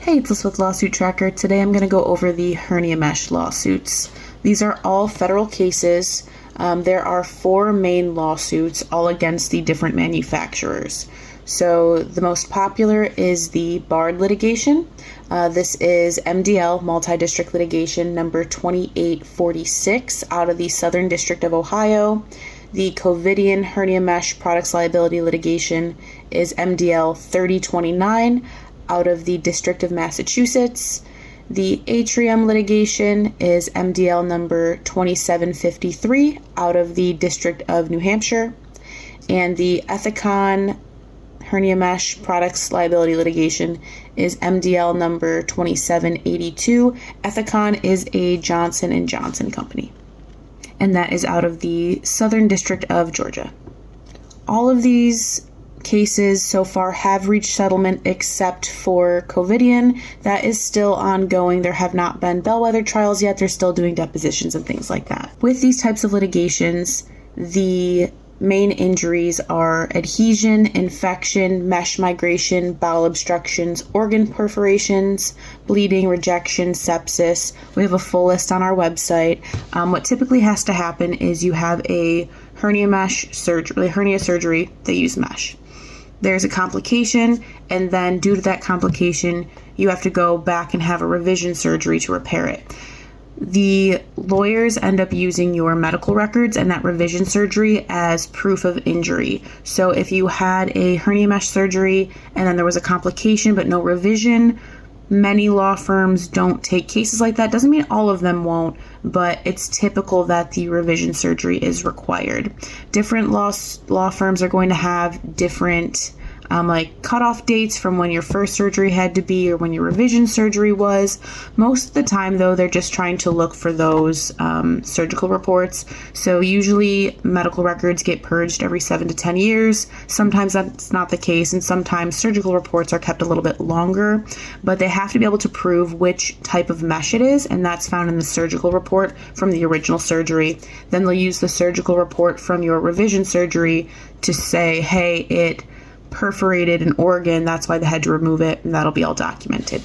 Hey, it's Alyssa with Lawsuit Tracker. Today I'm going to go over the hernia mesh lawsuits. These are all federal cases. There are 4 main lawsuits, all against the different manufacturers. So the most popular is the Bard litigation. This is MDL, multi-district litigation, number 2846 out of the Southern District of Ohio. The Covidian hernia mesh products liability litigation is MDL 3029 out of the District of Massachusetts. The Atrium litigation is MDL number 2753 out of the District of New Hampshire. And the Ethicon hernia mesh products liability litigation is MDL number 2782. Ethicon is a Johnson & Johnson company, and that is out of the Southern District of Georgia. All of these cases so far have reached settlement except for Covidian. That is still ongoing. There have not been bellwether trials yet. They're still doing depositions and things like that. With these types of litigations, the main injuries are adhesion, infection, mesh migration, bowel obstructions, organ perforations, bleeding, rejection, sepsis. We have a full list on our website. What typically has to happen is you have a hernia surgery, they use mesh. There's a complication, and then due to that complication, you have to go back and have a revision surgery to repair it. The lawyers end up using your medical records and that revision surgery as proof of injury. So if you had a hernia mesh surgery and then there was a complication but no revision, many law firms don't take cases like that. Doesn't mean all of them won't, but it's typical that the revision surgery is required. Different law firms are going to have different cutoff dates from when your first surgery had to be or when your revision surgery was. Most of the time, though, they're just trying to look for those surgical reports. So usually medical records get purged every 7 to 10 years. Sometimes that's not the case, and sometimes surgical reports are kept a little bit longer, but they have to be able to prove which type of mesh it is, and that's found in the surgical report from the original surgery. Then they'll use the surgical report from your revision surgery to say, hey, it perforated an organ, that's why they had to remove it, and that'll be all documented.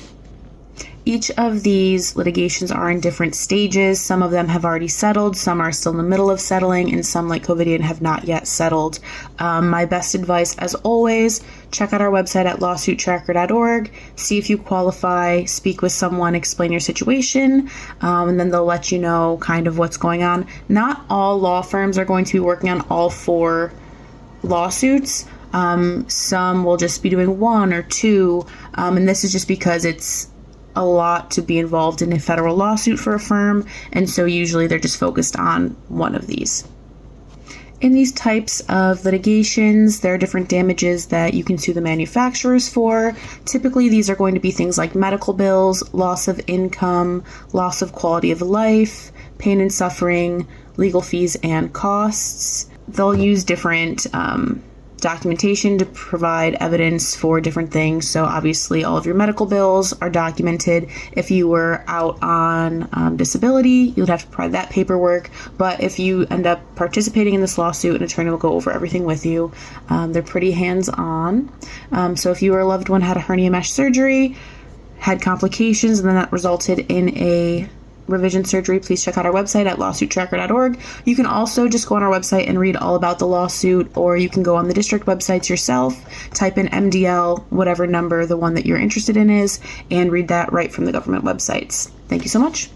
Each of these litigations are in different stages. Some of them have already settled, some are still in the middle of settling, and some, like Covidian, have not yet settled. My best advice, as always, check out our website at lawsuittracker.org, see if you qualify, speak with someone, explain your situation, and then they'll let you know kind of what's going on. Not all law firms are going to be working on all 4 lawsuits. Some will just be doing 1 or 2, and this is just because it's a lot to be involved in a federal lawsuit for a firm, and so usually they're just focused on one of these. In these types of litigations, there are different damages that you can sue the manufacturers for. Typically, these are going to be things like medical bills, loss of income, loss of quality of life, pain and suffering, legal fees and costs. They'll use different documentation to provide evidence for different things. So obviously all of your medical bills are documented. If you were out on disability, you'd have to provide that paperwork. But if you end up participating in this lawsuit, an attorney will go over everything with you. They're pretty hands-on. So if you or a loved one had a hernia mesh surgery, had complications, and then that resulted in a revision surgery, please check out our website at lawsuittracker.org. You can also just go on our website and read all about the lawsuit, or you can go on the district websites yourself, type in MDL, whatever number the one that you're interested in is, and read that right from the government websites. Thank you so much.